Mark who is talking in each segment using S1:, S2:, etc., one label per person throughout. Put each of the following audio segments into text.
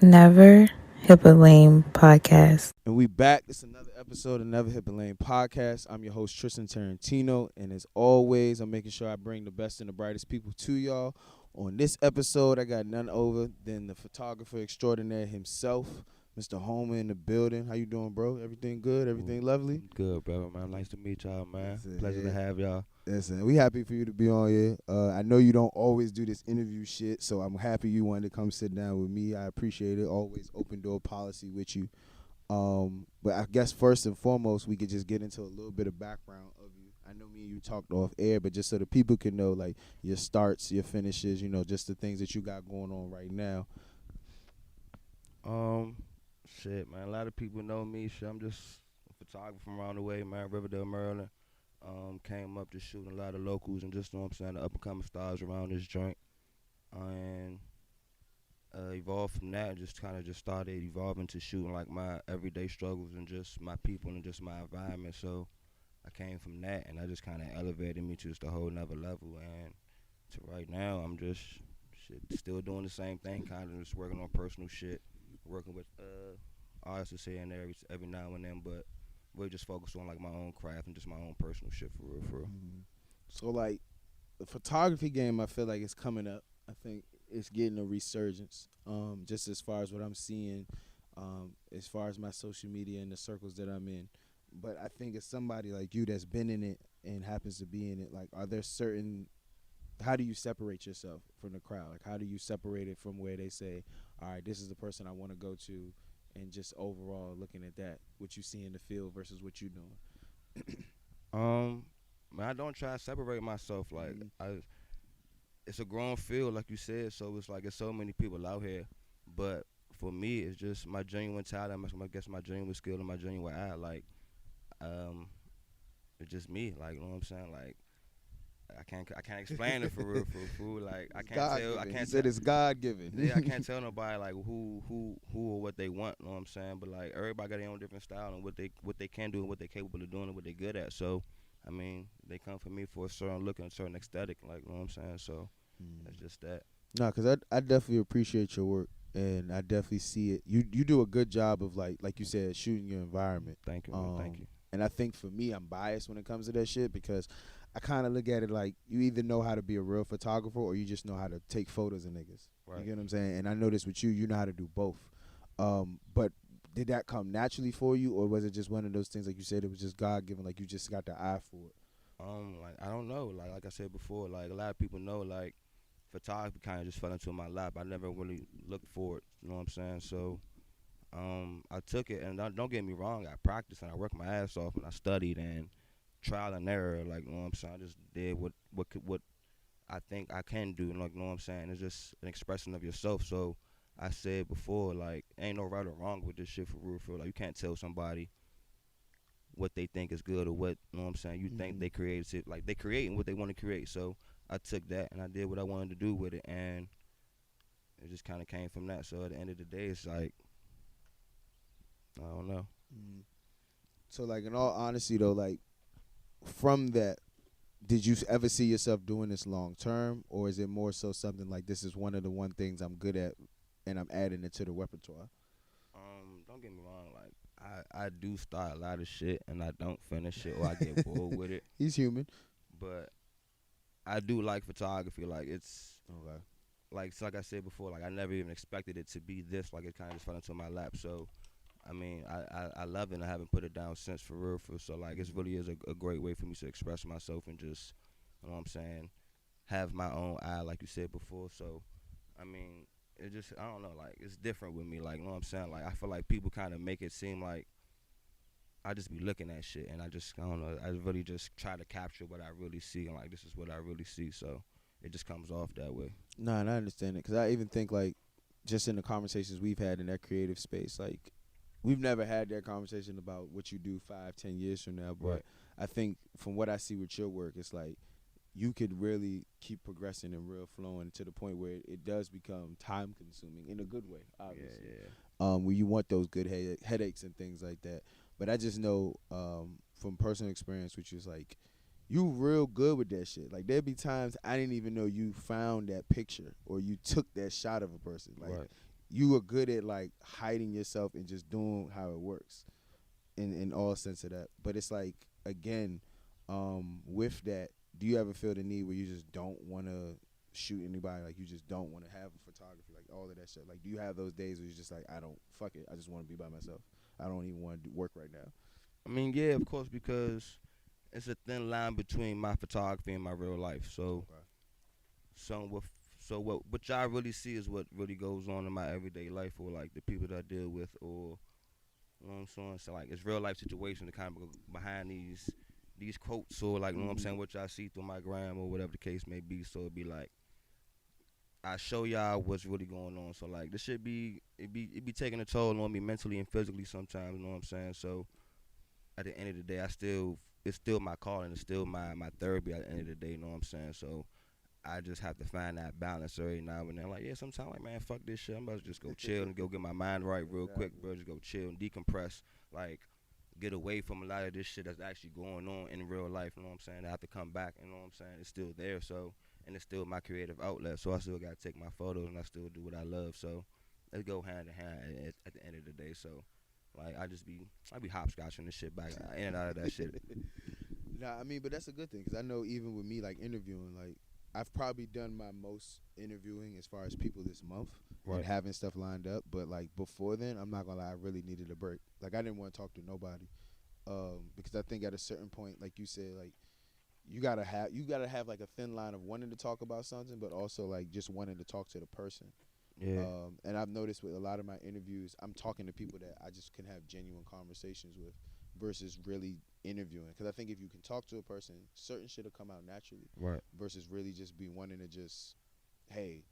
S1: Never Hip a Lame podcast.
S2: And we back. It's another episode of Never Hip a Lane podcast. I'm your host, Tristan Taratino. And as always, I'm making sure I bring the best and the brightest people to y'all. On this episode, I got none other than the photographer extraordinaire himself, Mr. Homer in the building. How you doing, bro? Everything good? Everything lovely?
S3: Good, brother, man. Nice to meet y'all, man.
S2: That's it,
S3: Pleasure
S2: yeah.
S3: to have y'all.
S2: Listen, we happy for you to be on here. I know you don't always do this interview shit, so I'm happy you wanted to come sit down with me. I appreciate it. Always open door policy with you. But I guess first and foremost, we could just get into a little bit of background of you. I know me and you talked off air, but just so the people can know, like, your starts, your finishes, just the things that you got going on right now.
S3: Shit, man. A lot of people know me. Shit, I'm just a photographer from around the way, man. Riverdale, Maryland. Came up just shooting a lot of locals and just, the up and coming stars around this joint. And evolved from that, just kind of just started evolving to shooting like my everyday struggles and just my people and just my environment. So I came from that, and I just kind of elevated me to just a whole nother level. And to right now, I'm just still doing the same thing, kind of just working on personal shit, working with artists here and there every now and then, but really just focus on like my own craft and just my own personal shit for real, for real.
S2: Mm-hmm. So, like, the photography game, I feel like it's coming up. I think it's getting a resurgence. Just as far as what I'm seeing, as far as my social media and the circles that I'm in. But I think it's somebody like you that's been in it and happens to be in it. Like, are there certain? How do you separate yourself from the crowd? Like, how do you separate it from where they say, all right, this is the person I want to go to, and just overall looking at that, what you see in the field versus what you're doing?
S3: Man, I don't try to separate myself. Like, it's a growing field, like you said. So it's like there's so many people out here, but for me, it's just my genuine talent. I guess my genuine skill and my genuine eye. Like, it's just me. Like, you know what I'm saying? Like, I can't explain it for real, for food. Like, I can't tell. I can't.
S2: He said it's God given.
S3: Yeah, I can't tell nobody like who or what they want. You know what I'm saying? But like everybody got their own different style and what they can do and what they're capable of doing and what they're good at. So, I mean, they come for me for a certain look and a certain aesthetic. Like, you know what I'm saying? So that's just that.
S2: No, because I definitely appreciate your work, and I definitely see it. You do a good job of, like you said, shooting your environment.
S3: Thank you, man. Thank you.
S2: And I think for me, I'm biased when it comes to that shit because I kind of look at it like you either know how to be a real photographer or you just know how to take photos of niggas.
S3: Right.
S2: You get what I'm saying? And I know this with you know how to do both. But did that come naturally for you, or was it just one of those things, like you said, it was just God given, like you just got the eye for it?
S3: Like I don't know. Like I said before, like a lot of people know, like photography kind of just fell into my lap. I never really looked for it. You know what I'm saying? So, I took it, and don't get me wrong. I practiced and I worked my ass off, and I studied and trial and error. Like, you know what I'm saying? I just did what I think I can do. Like, you know what I'm saying? It's just an expression of yourself. So I said before, like, ain't no right or wrong with this shit for real. For real. Like, you can't tell somebody what they think is good or what, you know what I'm saying, you think they created it. Like, they creating what they want to create. So I took that and I did what I wanted to do with it, and it just kind of came from that. So at the end of the day, it's like, I don't know.
S2: So, like, in all honesty, though, like, from that, did you ever see yourself doing this long term, or is it more so something like this is one of the one things I'm good at and I'm adding it to the repertoire?
S3: Don't get me wrong, like I do start a lot of shit and I don't finish it or I get bored with it.
S2: He's human.
S3: But I do like photography. Like, it's
S2: Okay.
S3: like I said before, like I never even expected it to be this. Like, it kind of just fell into my lap. So I mean, I love it and I haven't put it down since for real. So like, it really is a great way for me to express myself and just, you know what I'm saying, have my own eye, like you said before. So I mean, it just, I don't know, like, it's different with me. Like, you know what I'm saying? Like, I feel like people kind of make it seem like I just be looking at shit and I don't know, I really just try to capture what I really see, and like, this is what I really see. So it just comes off that way.
S2: Nah, and I understand it because I even think, like, just in the conversations we've had in that creative space, like, we've never had that conversation about what you do 5-10 years from now, but
S3: Right.
S2: I think from what I see with your work, it's like you could really keep progressing and real flowing to the point where it does become time consuming in a good way, obviously. Where you want those good headaches and things like that. But I just know from personal experience, which is like, you real good with that shit. Like, there'd be times I didn't even know you found that picture or you took that shot of a person. Like,
S3: Right.
S2: you are good at like hiding yourself and just doing how it works in all sense of that. But it's like again, with that, do you ever feel the need where you just don't want to shoot anybody? Like you just don't want to have photography, like all of that shit. Like, do you have those days where you're just like, I don't fuck it, I just want to be by myself. I don't even want to do work right now.
S3: I mean, yeah, of course, because it's a thin line between my photography and my real life. So,
S2: Okay.
S3: so what, what y'all really see is what really goes on in my everyday life, or like the people that I deal with, or you know what I'm saying. So like it's real life situation to kind of go behind these quotes, or like you know what I'm saying, what y'all see through my gram or whatever the case may be. So it'd be like I show y'all what's really going on. So like this should be it be taking a toll on me mentally and physically sometimes. You know what I'm saying. So at the end of the day, it's still my calling. It's still my therapy at the end of the day. You know what I'm saying. So I just have to find that balance every now and then. Like, yeah, sometimes like, man, fuck this shit. I'm about to just go chill and go get my mind right real quick, bro. Just go chill and decompress. Like, get away from a lot of this shit that's actually going on in real life. You know what I'm saying? I have to come back. You know what I'm saying? It's still there. So, and it's still my creative outlet. So I still gotta take my photos and I still do what I love. So let's go hand in hand at the end of the day. So, like, I be hopscotching this shit back in and out of that shit.
S2: Nah, I mean, but that's a good thing because I know even with me, like interviewing, like I've probably done my most interviewing as far as people this month and
S3: Right.
S2: having stuff lined up. But like before then, I'm not gonna lie, I really needed a break. Like I didn't want to talk to nobody, because I think at a certain point, like you said, like you gotta have like a thin line of wanting to talk about something, but also like just wanting to talk to the person.
S3: Yeah.
S2: And I've noticed with a lot of my interviews, I'm talking to people that I just can have genuine conversations with versus really interviewing. Because I think if you can talk to a person, certain shit will come out naturally
S3: Right.
S2: versus really just be wanting to just, hey,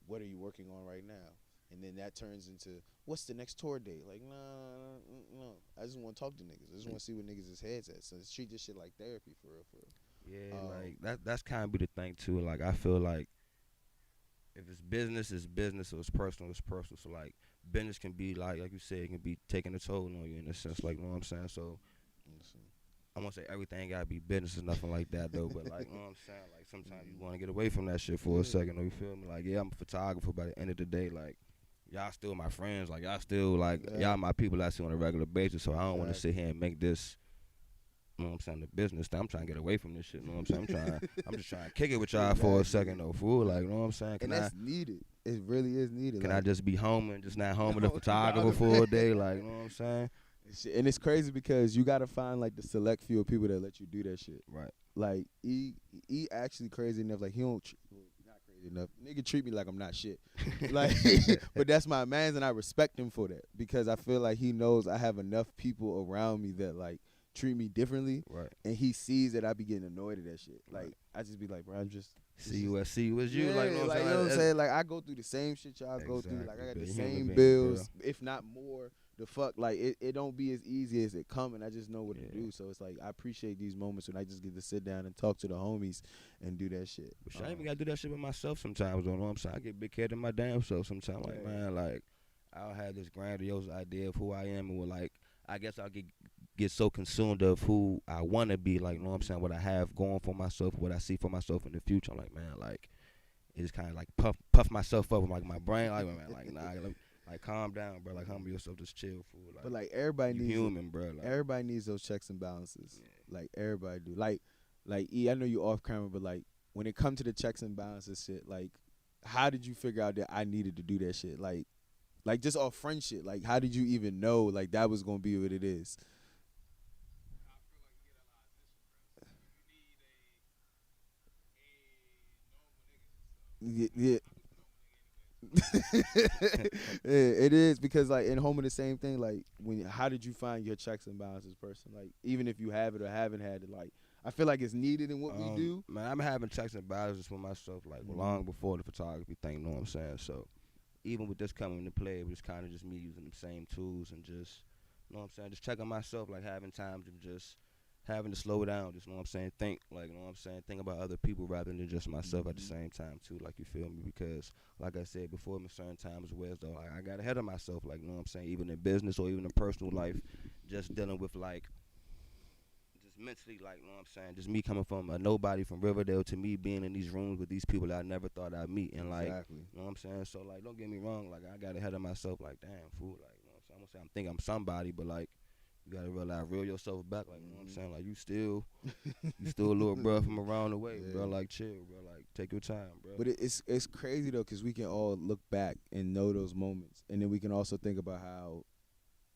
S2: what are you working on right now? And then that turns into, what's the next tour date? Like, no. I just want to talk to niggas. I just want to see what niggas' heads at. So let's treat this shit like therapy for real, for real.
S3: Yeah, like that's kind of be the thing too. Like I feel like if it's business, it's business. Or it's personal, it's personal. So like business can be like you said, it can be taking a toll on you in a sense. Like you know what I'm saying. So
S2: Listen.
S3: I won't say everything gotta be business or nothing like that though. But like you know what I'm saying. Like sometimes you want to get away from that shit for a second. Or you feel me? Like yeah, I'm a photographer. By the end of the day, like y'all still my friends. Like y'all still like y'all my people I see on a regular basis. So I don't want to sit here and make this. You know what I'm saying, the business thing. I'm trying to get away from this shit. You know what I'm saying? I'm just trying to kick it with y'all for a second though, fool. Like, you know what I'm saying?
S2: And that's needed. It really is needed.
S3: Can
S2: like,
S3: I just be home and just not home with a photographer for a day? Like, you know what I'm saying?
S2: and it's crazy because you gotta find like the select few of people that let you do that shit.
S3: Right.
S2: Like he actually crazy enough. Like he don't not crazy enough. Nigga treat me like I'm not shit. Like, but that's my man's, and I respect him for that because I feel like he knows I have enough people around me that like treat me differently,
S3: Right.
S2: and he sees that I be getting annoyed at that shit. Like
S3: Right.
S2: I just be like, bro, I'm just
S3: See you as you.
S2: yeah,
S3: Like, you know what I'm saying?
S2: you know what I'm saying? Like I go through the same shit y'all go through. Like I got
S3: Exactly,
S2: the
S3: human
S2: same
S3: being,
S2: bills, if not more. The fuck, like it don't be as easy as it come, and I just know what to do. So it's like I appreciate these moments when I just get to sit down and talk to the homies and do that shit.
S3: But shit, I even gotta do that shit with myself sometimes. You know what I'm saying? I get big headed in my damn self sometimes. Like, man, like I'll have this grandiose idea of who I am, and like I guess I'll get so consumed of who I want to be. Like, you know what I'm saying? What I have going for myself, what I see for myself in the future. I'm like, man, like it's kind of like puff myself up with like my brain. Like, man, like nah, like calm down, bro. Like humble yourself, just chill, fool. Like,
S2: But like everybody
S3: you
S2: needs
S3: human, bro. Like,
S2: everybody needs those checks and balances. Like everybody do. Like E, I know you off camera, but like when it comes to the checks and balances shit, like how did you figure out that I needed to do that shit? Like just off friend shit. Like how did you even know like that was gonna be what it is? Yeah. Yeah, it is because like in home of the same thing. Like when how did you find your checks and balances, person? Like even if you have it or haven't had it, like I feel like it's needed in what we do.
S3: man, I've been having checks and balances for myself like long before the photography thing. You know what I'm saying? So even with this coming into play, it was kind of just me using the same tools and just, you know what I'm saying, just checking myself, like having time to just having to slow down, just, you know what I'm saying, think, like, you know what I'm saying, think about other people rather than just myself at the same time, too, like, you feel me, because, like I said before, in certain times where, though, I got ahead of myself, like, you know what I'm saying, even in business or even in personal life, just dealing with, like, just mentally, like, you know what I'm saying, just me coming from a nobody from Riverdale to me being in these rooms with these people that I never thought I'd meet, and like,
S2: Exactly.
S3: you know what I'm saying. So like, don't get me wrong, like I got ahead of myself, like damn fool, like you know what I'm saying. I'm gonna say I'm thinking I'm somebody, but like you gotta realize reel yourself back, like you know what I'm saying, like you still a little bro from around the way, bro. Like chill, bro. Like take your time, bro.
S2: But it's crazy though, because we can all look back and know those moments, and then we can also think about how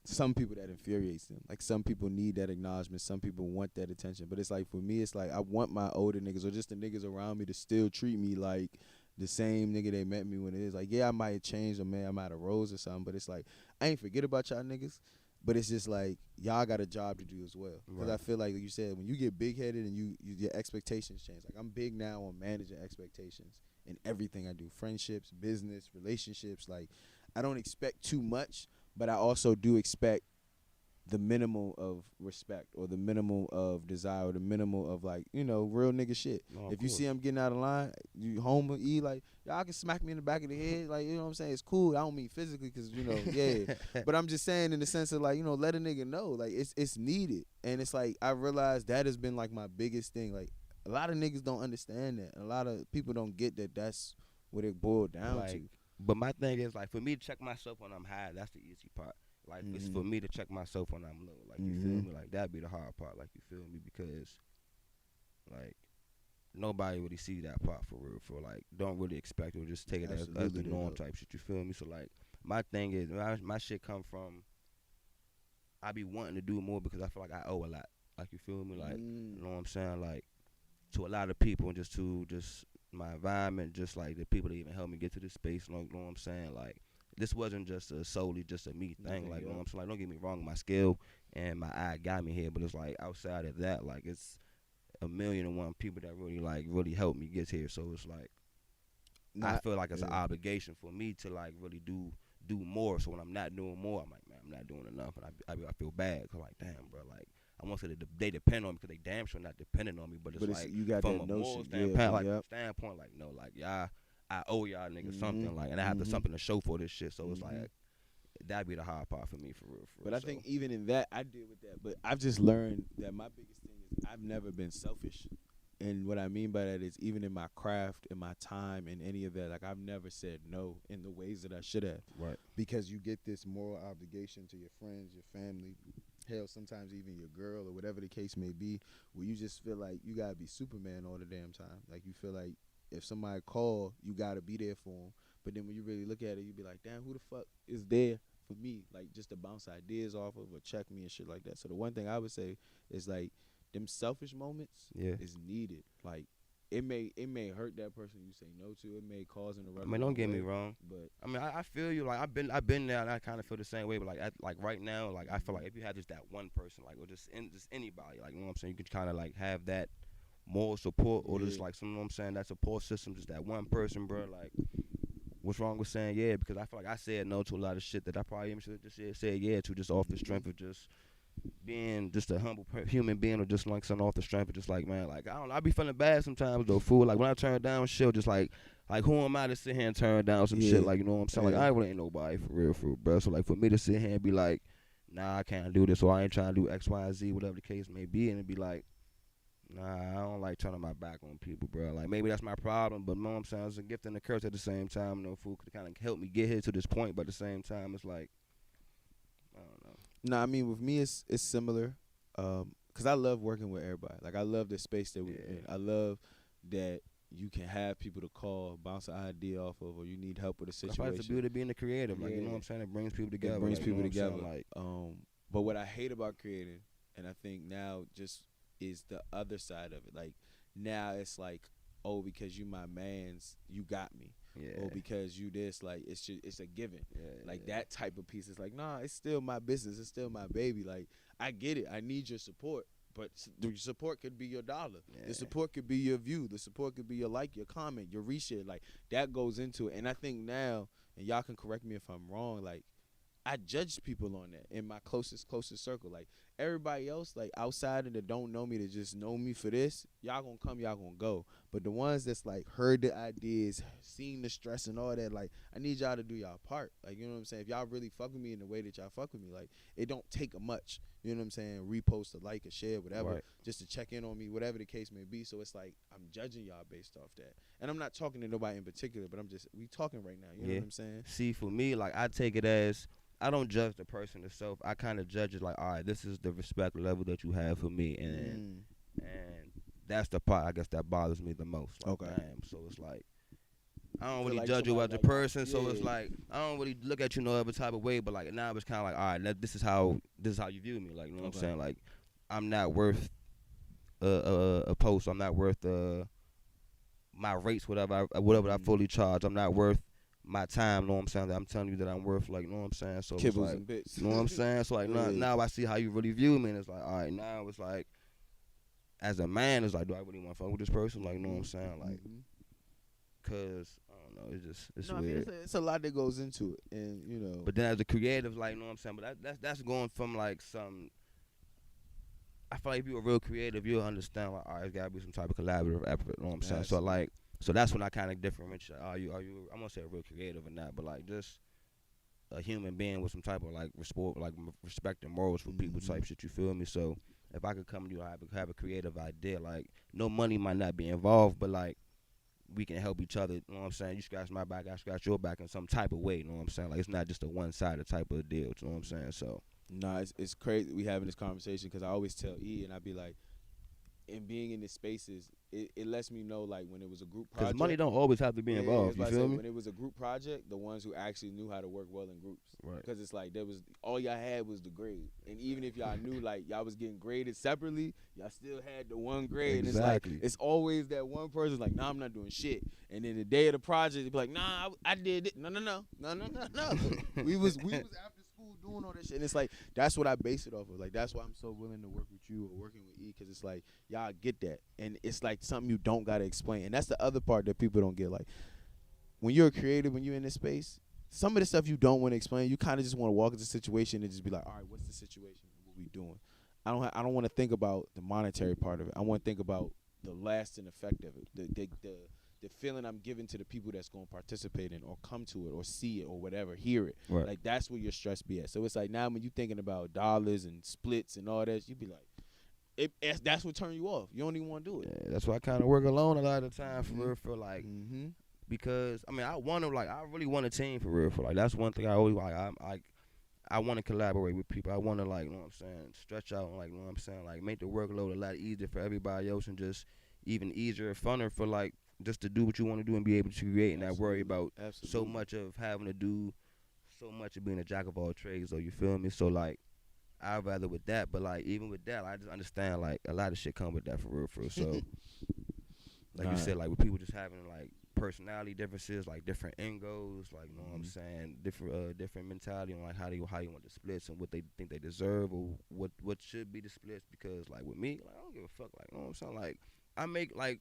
S2: some people that infuriates them. Like some people need that acknowledgement. Some people want that attention. But it's like for me, it's like I want my older niggas or just the niggas around me to still treat me like the same nigga they met me when it is. Like yeah, I might have changed or man, I might have rose or something. But it's like I ain't forget about y'all niggas. But it's just like y'all got a job to do as well. Because I feel like you said, when you get big headed and your expectations change. Like I'm big now on managing expectations in everything I do, friendships, business, relationships. Like I don't expect too much, but I also do expect the minimum of respect or the minimum of desire or the minimum of like, real nigga shit.
S3: No,
S2: If you see I'm getting out of line, you home or E, like, y'all can smack me in the back of the head. Like, you know what I'm saying? It's cool. I don't mean physically because, yeah. But I'm just saying in the sense of like, let a nigga know. Like, it's needed. And it's like, I realized that has been like my biggest thing. Like, a lot of niggas don't understand that. A lot of people don't get that that's what it boiled down
S3: like,
S2: to.
S3: But my thing is like for me to check myself when I'm high, that's the easy part. Like it's for me to check myself when I'm low. Like you feel me? Like that'd be the hard part. Like you feel me? Because like nobody really see that part for real. For like don't really expect it or just take it as the norm type shit. You feel me? So like my thing is my shit come from I be wanting to do more because I feel like I owe a lot. Like you feel me? Like you know what I'm saying? Like to a lot of people and just my environment, just like the people that even helped me get to this space. You know what I'm saying? Like this wasn't just solely just a me thing. Like you know what I'm saying? Like don't get me wrong, my skill and my eye got me here, but it's like outside of that, like it's 1,000,001 people that really helped me get here. So it's like I feel like it's an obligation for me to like really do more. So when I'm not doing more, I'm like, man, I'm not doing enough, and I feel bad. Cause like, damn, bro, like I want to say that they depend on me because they damn sure not depending on me. But it's like
S2: you got
S3: from
S2: that
S3: a
S2: notion,
S3: moral standpoint, like no, like y'all, I owe y'all niggas something, like, and I have to something to show for this shit. So it's like that'd be the hard part for me, for real.
S2: But I think even in that, I deal with that. But I've just learned that my biggest thing is I've never been selfish. And what I mean by that is even in my craft, in my time, in any of that, like I've never said no in the ways that I should have.
S3: Right.
S2: Because you get this moral obligation to your friends, your family, hell, sometimes even your girl or whatever the case may be, where you just feel like you got to be Superman all the damn time. Like you feel like if somebody call, you got to be there for them. But then when you really look at it, you be like, damn, who the fuck is there for me? Like just to bounce ideas off of or check me and shit like that. So the one thing I would say is like, them selfish moments is needed. Like it may hurt that person you say no to. It may cause an eruption.
S3: I mean, don't get me wrong,
S2: but
S3: I mean, I feel you. Like I've been there, and I kind of feel the same way. But like right now, like I feel like if you have just that one person, like or just anybody, like you know what I'm saying, you can kind of like have that moral support or just like some, you know what I'm saying, that support system, just that one person, bro. Like what's wrong with saying yeah? Because I feel like I said no to a lot of shit that I probably even should have just said yeah to, just off the strength of just being just a humble human being, or just like something off the strength of just like, man, like I don't know, I be feeling bad sometimes though, fool. Like when I turn down shit, just like who am I to sit here and turn down some shit? Like you know what I'm saying? Like I really ain't nobody for real, bro. So like for me to sit here and be like, nah, I can't do this, or I ain't trying to do X, Y, and Z, whatever the case may be, and it be like, nah, I don't like turning my back on people, bro. Like maybe that's my problem, but you know what I'm saying, it's a gift and a curse at the same time. You know, fool could kind of help me get here to this point, but at the same time, it's like, I don't know.
S2: No, I mean with me it's similar, cause I love working with everybody. Like I love the space that we're in. I love that you can have people to call, bounce an idea off of, or you need help with a situation.
S3: That's the beauty of being a creative. Like you know what I'm saying, it brings people together.
S2: It brings
S3: like,
S2: people
S3: you know
S2: together.
S3: Like,
S2: but what I hate about creating, and I think now just is the other side of it. Like now it's like, oh, because you my mans, you got me.
S3: Yeah.
S2: Or because you this, like it's a given. Like that type of piece is like, nah, it's still my business, it's still my baby. Like I get it, I need your support, but the support could be your dollar. The support could be your view. The support could be your like, your comment, your reshare. Like that goes into it. And I think now, and y'all can correct me if I'm wrong, like I judge people on that in my closest circle. Like everybody else, like outside that don't know me, that just know me for this, y'all gonna come, y'all gonna go. But the ones that's like heard the ideas, seen the stress and all that, like I need y'all to do y'all part. Like you know what I'm saying? If y'all really fuck with me in the way that y'all fuck with me, like it don't take a much. You know what I'm saying? Repost, a like, a share, whatever,
S3: Right.
S2: just to check in on me, whatever the case may be. So it's like I'm judging y'all based off that, and I'm not talking to nobody in particular, but we talking right now. You know
S3: Yeah.
S2: what I'm saying?
S3: See, for me, like I take it as I don't judge the person itself. I kind of judge it like, all right, this is the respect level that you have for me, and that's the part I guess that bothers me the most. Like,
S2: Okay.
S3: damn. So it's like I don't
S2: Feel
S3: really
S2: like
S3: judge you as
S2: somebody
S3: a
S2: like
S3: person. So it's
S2: yeah.
S3: like I don't really look at you no other type of way. But like now it's kind of like, all right, this is how you view me. Like you know what I'm
S2: Okay.
S3: saying? Like I'm not worth a post. I'm not worth my rates, whatever I fully charge. I'm not worth my time. Know what I'm saying? I'm telling you that I'm worth, like, know what I'm saying? So it's
S2: Kibbles
S3: like,
S2: and bits.
S3: you know what I'm saying? So like
S2: Yeah.
S3: now I see how you really view me, and it's like, all right, now it's like, as a man, it's like, do I really want to fuck with this person? Like, you know what I'm saying? Like, cause I don't know, it's
S2: No, I mean
S3: weird.
S2: it's a lot that goes into it, and you know.
S3: But then as a creative, like, you know what I'm saying? But that's going from like some. I feel like if you're a real creative, you'll understand like, all right, it's gotta be some type of collaborative effort. You know what I'm saying? So
S2: Absolutely.
S3: like, so that's when I kind of differentiate. Are you? I'm gonna say a real creative or not, but like just a human being with some type of like respect and morals for people type shit. You feel me? So if I could come to you, I have a creative idea. Like no money might not be involved, but like we can help each other. You know what I'm saying? You scratch my back, I scratch your back in some type of way. You know what I'm saying? Like it's not just a one-sided type of deal. You know what I'm saying? So
S2: Nah, it's crazy we having this conversation because I always tell E, and I be like, in being in this spaces, it lets me know like when it was a group
S3: because
S2: project.
S3: money don't always have to be
S2: Yeah,
S3: involved.
S2: it's
S3: You
S2: about to
S3: feel
S2: say,
S3: me?
S2: when it was a group project, the ones who actually knew how to work well in groups.
S3: Right.
S2: Because it's like there was all y'all had was the grade, and even if y'all knew like y'all was getting graded separately, y'all still had the one grade.
S3: Exactly.
S2: And it's always that one person like, nah, I'm not doing shit. And then the day of the project, they be like, nah, I did it. No. we was after school doing all this shit. And it's like that's what I base it off of. Like that's why I'm so willing to work with you or working with E, because it's like y'all get that, and it's like something you don't gotta explain. And that's the other part that people don't get. Like when you're a creative, when you're in this space, some of the stuff you don't want to explain, you kind of just want to walk into the situation and just be like, all right, what's the situation? What we doing? I don't want to think about the monetary part of it. I want to think about the lasting effect of it, the feeling I'm giving to the people that's going to participate in or come to it or see it or whatever, hear it.
S3: Right.
S2: Like that's where your stress be at. So it's like now when you thinking about dollars and splits and all that, you be like, that's what turn you off. You don't even want to do it.
S3: Yeah, that's why I kind of work alone a lot of the time for real. For like.
S2: Mm-hmm.
S3: Because I mean, I really want a team for real. For like, that's one thing I always like. I want to collaborate with people. I want to like, you know what I'm saying, stretch out and like, you know what I'm saying, like make the workload a lot easier for everybody else and just even easier, funner for like just to do what you want to do and be able to create and not worry about so much of having to do so much of being a jack of all trades. Or you feel me? So like, I'd rather with that, but like even with that, I just understand like a lot of shit come with that for real. For real. So like you said, like with people just having like personality differences, like different end goals, like you know what I'm saying, different mentality on like how you want the splits and what they think they deserve or what should be the splits. Because like with me, like I don't give a fuck, like you know what I'm saying, like I make like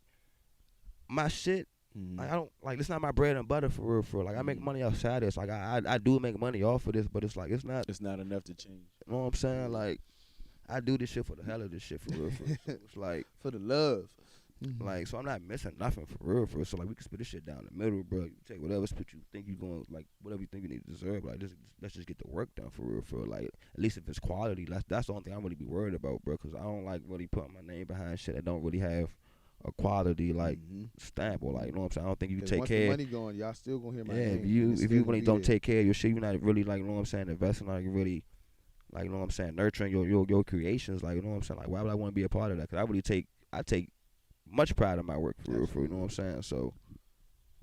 S3: my shit. Like I don't like it's not my bread and butter for real. For real. Like I make money outside this. Like I do make money off of this, but it's like it's not
S2: enough to change.
S3: You know what I'm saying? Like I do this shit for the hell of this shit for real. For real. So it's like
S2: for the love.
S3: Like, so I'm not missing nothing for real, for real. So like, we can split this shit down the middle, bro. You take whatever split you think you going, like whatever you think you need to deserve. Like, let's just get the work done for real, for real. Like, at least if it's quality, that's the only thing I really be worried about, bro. Cause I don't like really putting my name behind shit that don't really have a quality like stamp or like, you know what I'm saying. I don't think you take
S2: once
S3: care.
S2: The money going, y'all still gonna hear my name.
S3: If you really don't take care of your shit, you're not really like, you know what I'm saying, investing like really. Like, you know what I'm saying, nurturing your creations. Like, you know what I'm saying. Like, why would I want to be a part of that? Cause I take much pride in my work for real, you know what I'm saying? So,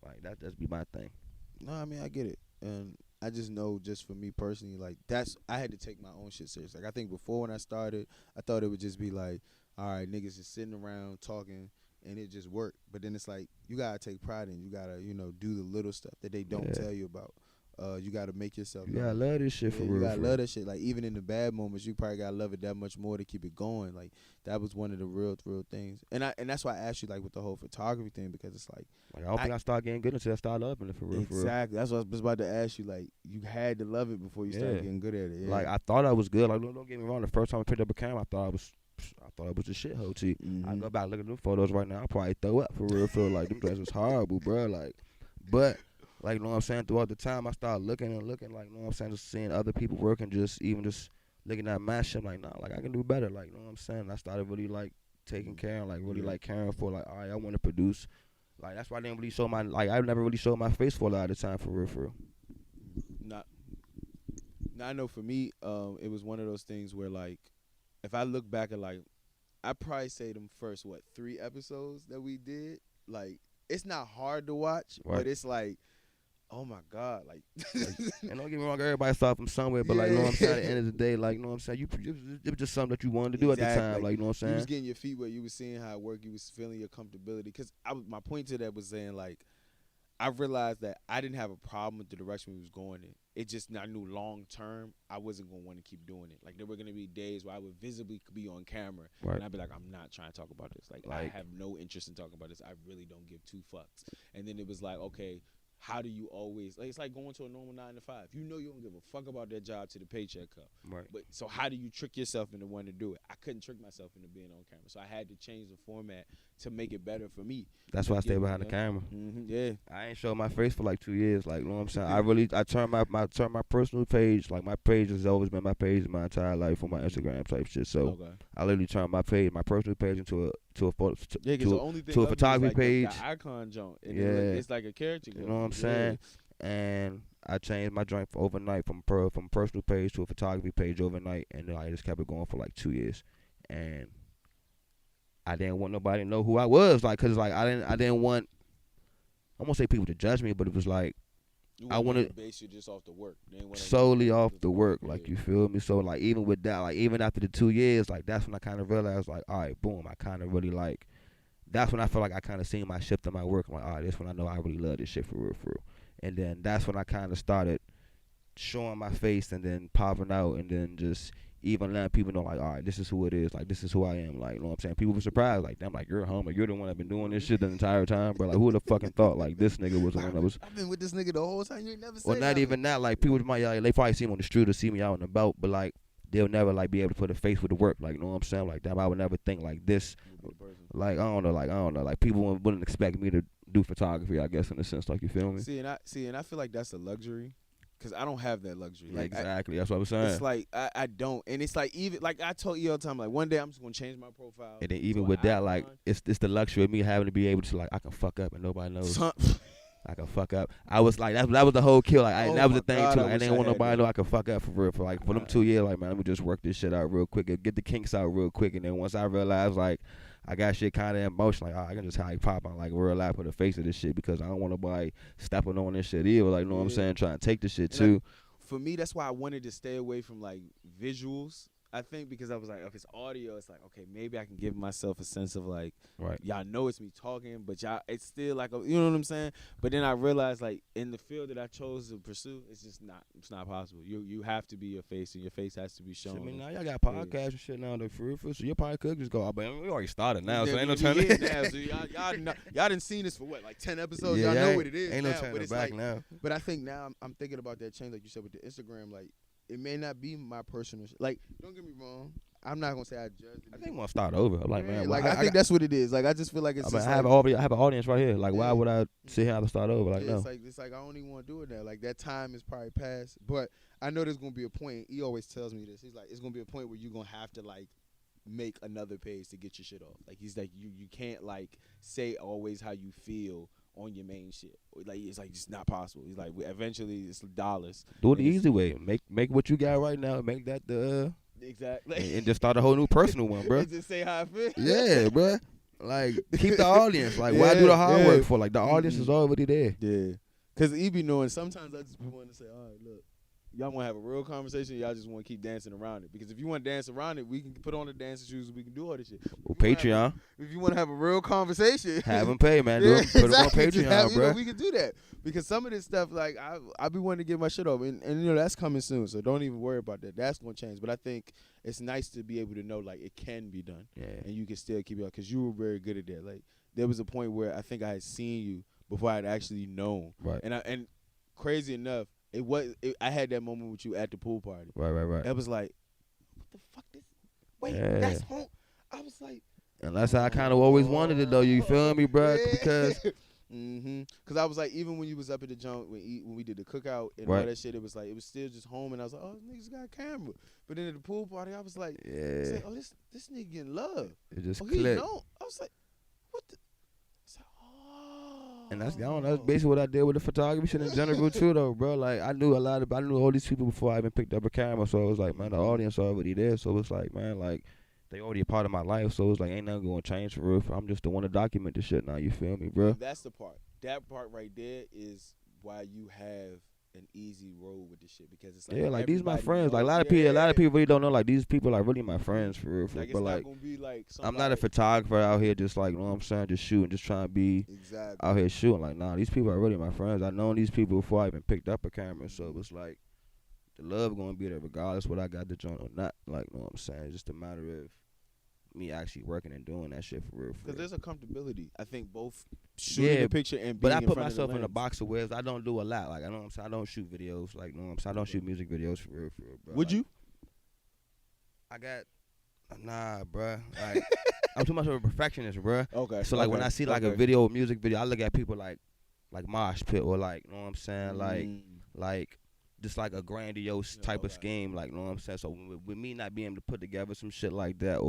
S3: like, that's be my thing.
S2: No, I mean, I get it. And I just know, just for me personally, like, I had to take my own shit serious. Like, I think before when I started, I thought it would just be like, all right, niggas just sitting around talking and it just worked. But then it's like, you got to take pride in it. You got to, do the little stuff that they don't tell you about. You gotta make yourself.
S3: You gotta love this shit for real.
S2: You gotta love that shit. Like even in the bad moments, you probably gotta love it that much more to keep it going. Like that was one of the real things. And that's why I asked you like with the whole photography thing, because it's like
S3: I don't think I started getting good until I started loving it for real.
S2: Exactly. That's what I was about to ask you. Like you had to love it before you started getting good at it. Yeah.
S3: Like I thought I was good. Like don't get me wrong. The first time I picked up a camera, I thought it was a shithole. T. I go back look at them photos right now. I probably throw up for real. Feel like them dresses was horrible, bro. Like, but. Like, you know what I'm saying? Throughout the time, I started looking, like, you know what I'm saying? Just seeing other people work and just looking at my shit. Like, nah, like, I can do better. Like, you know what I'm saying? I started really, like, taking care and, like, really, like, caring for, like, all right, I want to produce. Like, that's why I didn't really show I never really showed my face for a lot of the time, for real.
S2: Now, I know for me, it was one of those things where, like, if I look back at, like, I'd probably say them first, 3 episodes that we did, like, it's not hard to watch, but it's like, oh my God, like
S3: and don't get me wrong, everybody started from somewhere, but like, you know what I'm saying, at the end of the day, like, you know what I'm saying, it was just something that you wanted to do at the time, like, you know what I'm saying.
S2: You was getting your feet wet, you was seeing how it worked, you was feeling your comfortability, because my point to that was saying, like, I realized that I didn't have a problem with the direction we was going in. It just, I knew long term, I wasn't going to want to keep doing it. Like, there were going to be days where I would visibly be on camera, and I'd be like, I'm not trying to talk about this. Like, I have no interest in talking about this. I really don't give 2 fucks. And then it was like, okay, how do you always, like, it's like going to a normal 9 to 5. You know you don't give a fuck about that job till the paycheck come.
S3: Right.
S2: But so how do you trick yourself into wanting to do it? I couldn't trick myself into being on camera. So I had to change the format to make it better for me.
S3: That's why I stay behind the camera.
S2: Yeah.
S3: I ain't showed my face for like 2 years. Like, you know what I'm saying? I turned my personal page. Like, my page has always been my page my entire life on my Instagram type shit. So I literally turned my personal page into a photography page.
S2: The icon joint. It's like a character.
S3: You know what I'm saying? And I changed my joint overnight from personal page to a photography page overnight, and then I just kept it going for like 2 years. And I didn't want nobody to know who I was, like, cause like I didn't want, I won't say people to judge me, but it was like I wanted
S2: to base you just off the work,
S3: solely off the work, like, you feel me? So like even with that, like even after the 2 years, like that's when I kind of realized, like, all right, boom, I kind of really like, that's when I feel like I kind of seen my shift in my work. I'm like, all right, this when I know I really love this shit for real. And then that's when I kind of started showing my face and then popping out and then just even letting people know, like, all right, this is who it is. Like, this is who I am. Like, you know what I'm saying? People were surprised. Like, damn, like, you're a homie. You're the one that been doing this shit the entire time, bro. Like, who would have fucking thought, like, this nigga was the one that was.
S2: I've been with this nigga the whole time. You ain't never said
S3: Well, not even that. Like, people might, like, they probably see me on the street or see me out and about, but, like, they'll never, like, be able to put a face with the work. Like, you know what I'm saying? Like, damn, I would never think, like, this. Like, I don't know. Like, people wouldn't expect me to do photography, I guess, in a sense. Like, you feel me?
S2: See, and I feel like that's a luxury. Because I don't have that luxury. Like,
S3: exactly. That's what I was saying.
S2: It's like, I don't. And it's like, even, like I told you all the time, like, one day I'm just going to change my profile.
S3: And then even with that, like, it's the luxury of me having to be able to, like, I can fuck up and nobody knows. I can fuck up. I was like, that was the whole kill. Like, that was the thing, too. I didn't want nobody to know I could fuck up for real. For them 2 years, like, man, let me just work this shit out real quick and get the kinks out real quick. And then once I realized, like, I got shit kind of in motion, like, I can just how pop on, like, real life with the face of this shit, because I don't want nobody stepping on this shit either. Like, you know what I'm saying? Trying to take this shit, too.
S2: For me, that's why I wanted to stay away from, like, visuals. I think because I was like, if it's audio, it's like, okay, maybe I can give myself a sense of, like, y'all know it's me talking, but y'all, it's still like, you know what I'm saying? But then I realized, like, in the field that I chose to pursue, it's not possible. You have to be your face, and your face has to be shown.
S3: I mean, now y'all got podcasts and shit now, for real, so you probably could just go, but we already started now, so ain't no turning back.
S2: So y'all done seen this for what, like 10 episodes? Y'all know what it is.
S3: Ain't no turning back now.
S2: But I think now I'm thinking about that change, like you said, with the Instagram, like, it may not be my personal like, don't get me wrong, I'm not gonna say I judge it.
S3: I think I'm gonna start over. I'm like, man,
S2: like, I think that's what it is. Like, I just feel like it's
S3: I have an audience right here. Like, why would I sit here and start over? Like, no.
S2: It's like I don't even want to do it now. Like, that time is probably past. But I know there's gonna be a point. He always tells me this. He's like, it's gonna be a point where you're gonna have to, like, make another page to get your shit off. Like, he's like, you can't, like, say always how you feel on your main shit. Like, it's like, it's not possible. He's like, eventually it's dollars.
S3: Do it the easy way. Make what you got right now. Make that the
S2: exactly.
S3: And just start a whole new personal one, bro.
S2: Just say how I feel.
S3: Yeah, bro. Like, keep the audience. Like, why do the hard work for? Like, the audience is already there.
S2: Yeah. Because he be knowing. Sometimes I just be wanting to say, all right, look, y'all want to have a real conversation, y'all just want to keep dancing around it. Because if you want to dance around it, we can put on the dancing shoes, we can do all this shit.
S3: Well, Patreon.
S2: If you want to have a real conversation,
S3: Have them pay, man.
S2: yeah,
S3: Put them on
S2: exactly. Just
S3: Patreon,
S2: have,
S3: bro.
S2: we can do that. Because some of this stuff, like, I be wanting to get my shit off. And that's coming soon, so don't even worry about that. That's going to change. But I think it's nice to be able to know, like, it can be done.
S3: Yeah.
S2: And you can still keep it up. Because you were very good at that. Like, there was a point where I think I had seen you before I had actually known.
S3: Right.
S2: And crazy enough, I had that moment with you at the pool party.
S3: Right.
S2: It was like, what the fuck this? Wait,
S3: Yeah.
S2: that's home. I was like,
S3: and that's how I kind of always wanted it, though. You feel me, bro?
S2: Yeah.
S3: Because
S2: Cause I was like, even when you was up at the junk when we did the cookout and all that shit, it was like it was still just home, and I was like, oh, niggas got a camera. But then at the pool party, I was like,
S3: yeah,
S2: oh, this nigga getting love.
S3: it just
S2: Oh,
S3: clicked.
S2: I was like, what the? I was like, oh.
S3: And that's basically what I did with the photography shit in general too, though, bro. Like I knew all these people before I even picked up a camera, so it was like, man, the audience already there, so it's like, man, like they already a part of my life, so it's like ain't nothing gonna change for real. I'm just the one to document this shit now. You feel me, bro?
S2: And that's the part. That part right there is why you have an easy road with this shit, because it's like,
S3: yeah, like these my friends.
S2: Knows.
S3: Like a lot of people really don't know. Like these people are really my friends for real.
S2: Like,
S3: but
S2: it's
S3: like,
S2: not gonna be like
S3: I'm not a photographer out here just like, you know what I'm saying, just shooting, just trying to be out here shooting. Like, nah, these people are really my friends. I known these people before I even picked up a camera, so it's like the love gonna be there regardless what I got the joint or not. Like, you know what I'm saying? It's just a matter of me actually working and doing that shit for real.
S2: Because there's a comfortability. I think both shooting a picture and being
S3: I
S2: in
S3: put
S2: front
S3: myself
S2: of the
S3: in a
S2: lens.
S3: box of wares. I don't do a lot. Like, I know what I'm saying. I don't shoot videos. Like, you know what I'm saying. I don't shoot music videos for real, bro.
S2: Would you?
S3: I got bro. Like, I'm too much of a perfectionist, bro.
S2: Okay.
S3: So like when I see like a video, music video, I look at people like Mosh Pit or like, you know what I'm saying, like just like a grandiose type of scheme, like, you know what I'm saying. So with me not being able to put together some shit like that,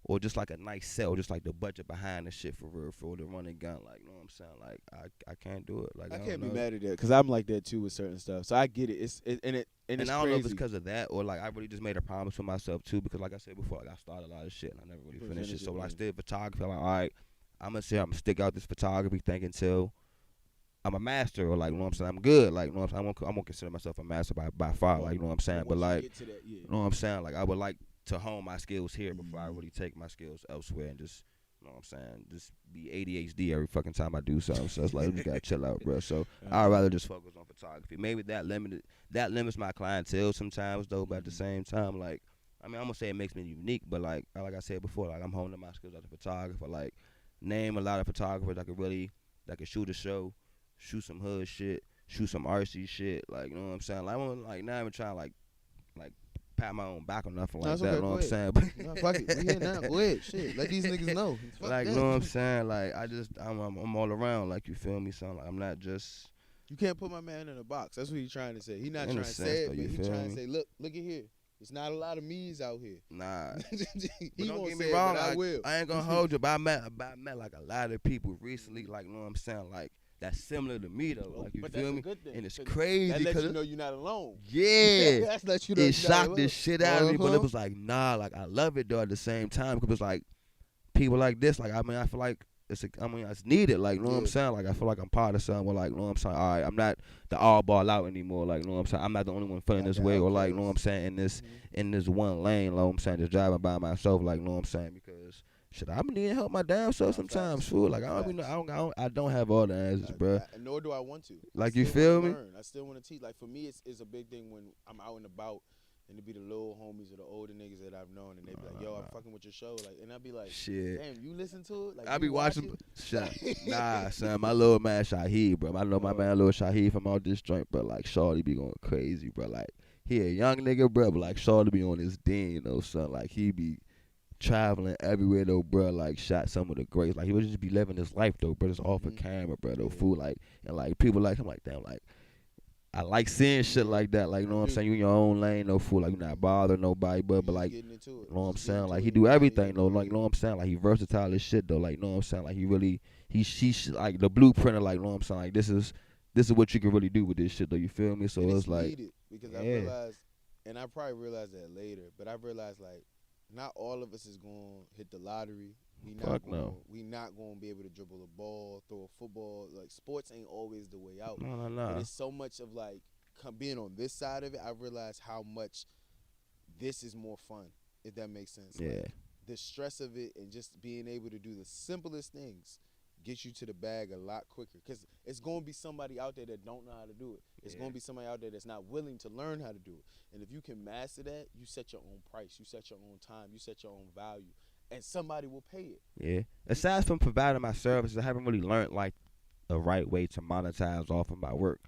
S3: or just like a nice set, or just like the budget behind the shit for real, for the running gun, like, you know what I'm saying. Like I can't do it. Like
S2: I can't be mad at that, because I'm like that too with certain stuff. So I get it. And
S3: I
S2: it's
S3: don't
S2: crazy.
S3: know if it's because of that, or like I really just made a promise for myself too, because like I said before, like I started a lot of shit and I never really finished it. So when I did photography, I'm like, all right, I'm gonna stick out this photography thing until I'm a master, or like, you know what I'm saying, I'm good. Like, you know what I'm saying, I won't consider myself a master by far, like, you know what I'm saying. But like, you know what I'm saying, like I would like to hone my skills here before I really take my skills elsewhere and just, you know what I'm saying, just be ADHD every fucking time I do something. So it's like, we gotta chill out, bro. So I'd rather just focus on photography. Maybe that limits my clientele sometimes though, but at the same time, like, I mean, I'm gonna say it makes me unique, but like I said before, like I'm honing my skills as a photographer. Like, name a lot of photographers that could shoot a show, shoot some hood shit, shoot some RC shit. Like, you know what I'm saying. Like, I'm like not even trying to like pat my own back or nothing like that.
S2: Okay,
S3: you know what I'm saying?
S2: No, fuck it. We here now. Go ahead. Shit. Let these niggas know.
S3: Like, you know what I'm saying? Like, I'm all around. Like, you feel me? So like, I'm not just.
S2: You can't put my man in a box. That's what he's trying to say. He's not trying to say it, but he's trying to say, look at here. There's not a lot of me's out here.
S3: Nah.
S2: He
S3: don't
S2: won't
S3: get
S2: say
S3: me
S2: it,
S3: wrong.
S2: but I will.
S3: I ain't gonna hold you, but I met like a lot of people recently. Like, you know what I'm saying? Like, that's similar to me though. Like, you
S2: but
S3: feel
S2: that's
S3: me?
S2: A good thing,
S3: and it's crazy.
S2: That lets you know you're not alone.
S3: Yeah.
S2: That's let you know.
S3: It shocked the shit out of me, but it
S2: Uh-huh.
S3: was like, nah, like I love it though at the same time, because it's like people like this, like, I mean, I feel like it's needed, like, you know what I'm saying? Like, I feel like I'm part of something where, like, you know what I'm saying, all right, I'm not the all ball out anymore, like, you know what I'm saying, I'm not the only one feeling this way, or like, you know what I'm saying, in this one lane, like, you know what I'm saying, just driving by myself, like, you know what I'm saying, because shit, I'm needing help my damn self sometimes, fool. Like, I don't have all the answers, bro.
S2: Nor do I want to.
S3: Like, you feel me?
S2: I still want to teach. Like, for me, it's a big thing when I'm out and about, and to be the little homies or the older niggas that I've known, and they be like, yo, I'm fucking with your show. Like, and I be like,
S3: shit,
S2: damn, you listen to it? Like,
S3: I be watching. Nah, son, my little man Shaheed, bro. I know my man little Shaheed from out this joint, but like, Shawty be going crazy, bro. Like, he a young nigga, bro, but like, Shawty be on his den, you know, son. Like, he be traveling everywhere though, bro. Like, shot some of the greats. Like, he would just be living his life though, bro. Just off of camera, bro. Though, fool. Like, and like people like him, like, damn, like, I like seeing shit like that. Like, you know what I'm saying? You in your own lane, no fool. Like, you not bothering nobody, but like, you know what I'm saying? Like, he do everything though. Like, you know what I'm saying? Like, he versatile as shit though. Like, you know what I'm saying? Like, he's like the blueprint of, like, you know what I'm saying? Like, this is what you can really do with this shit though. You feel me? So it's like,
S2: needed, because I realized, and I probably realized that later, but I realized, like, not all of us is gonna hit the lottery. We not gonna be able to dribble a ball, throw a football. Like, sports ain't always the way out.
S3: No.
S2: But it's so much of like being on this side of it, I realized how much this is more fun, if that makes sense.
S3: Yeah.
S2: Like, the stress of it and just being able to do the simplest things gets you to the bag a lot quicker, because it's going to be somebody out there that don't know how to do it. It's going to be somebody out there that's not willing to learn how to do it. And if you can master that, you set your own price, you set your own time, you set your own value, and somebody will pay it.
S3: Yeah. Aside from providing my services, I haven't really learned like the right way to monetize off of my work.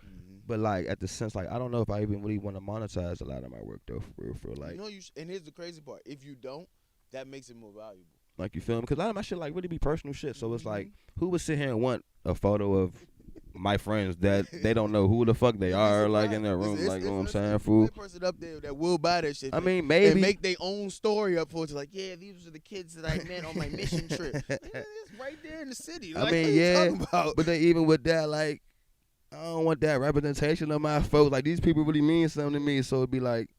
S3: But like at the sense, like I don't know if I even really want to monetize a lot of my work though, for real. Like,
S2: and here's the crazy part: if you don't, that makes it more valuable.
S3: Like, you feel me? Because a lot of my shit like really be personal shit. So it's like, who would sit here and want a photo of my friends that they don't know who the fuck they are, like in their room, like, you know what I'm saying, fool?
S2: That person up there that will buy that shit.
S3: I mean, maybe.
S2: And make their own story up for it. Like, yeah, these are the kids that I met on my mission trip. Man, it's right there in the city. Like,
S3: I mean, yeah. But then even with that, like, I don't want that representation of my folks. Like, these people really mean something to me. So it'd be like,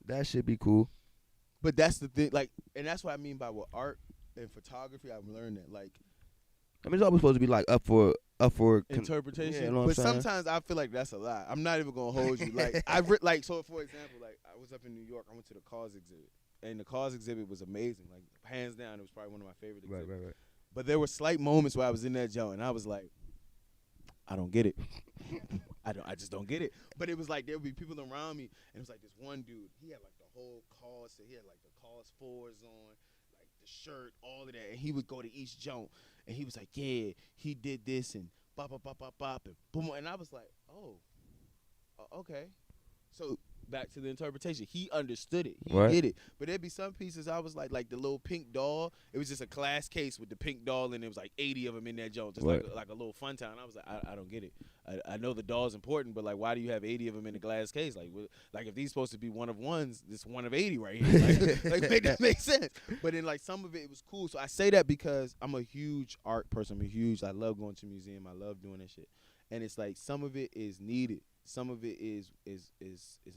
S3: that should be cool.
S2: But that's the thing, like, and that's what I mean by with art and photography. I've learned that, like,
S3: I mean, it's always supposed to be like up for
S2: interpretation.
S3: Yeah, you know what
S2: but
S3: I'm saying?
S2: sometimes I feel like that's a lie. I'm not even gonna hold you. Like, like, so for example, like I was up in New York. I went to the Cars exhibit, and the Cars exhibit was amazing. Like, hands down, it was probably one of my favorite exhibits.
S3: Right.
S2: But there were slight moments where I was in that joint, and I was like, I don't get it. I just don't get it. But it was like there would be people around me, and it was like this one dude. He had like the whole Cars, so he had like the Cars 4s on, like the shirt, all of that, and he would go to each joint, and he was like, yeah, he did this and bop bop bop bop bop and boom, and I was like, oh, okay. So back to the interpretation. He understood it. He did it. But there'd be some pieces I was like the little pink doll. It was just a glass case with the pink doll, and it was like 80 of them in that joint, just like a little fun time. I was like, I don't get it. I know the doll's important, but like, why do you have 80 of them in a glass case? Like if these supposed to be one of ones, this one of 80 right here. Like make that make sense. But then like some of it was cool. So I say that because I'm a huge art person. I love going to a museum. I love doing that shit. And it's like some of it is needed. Some of it is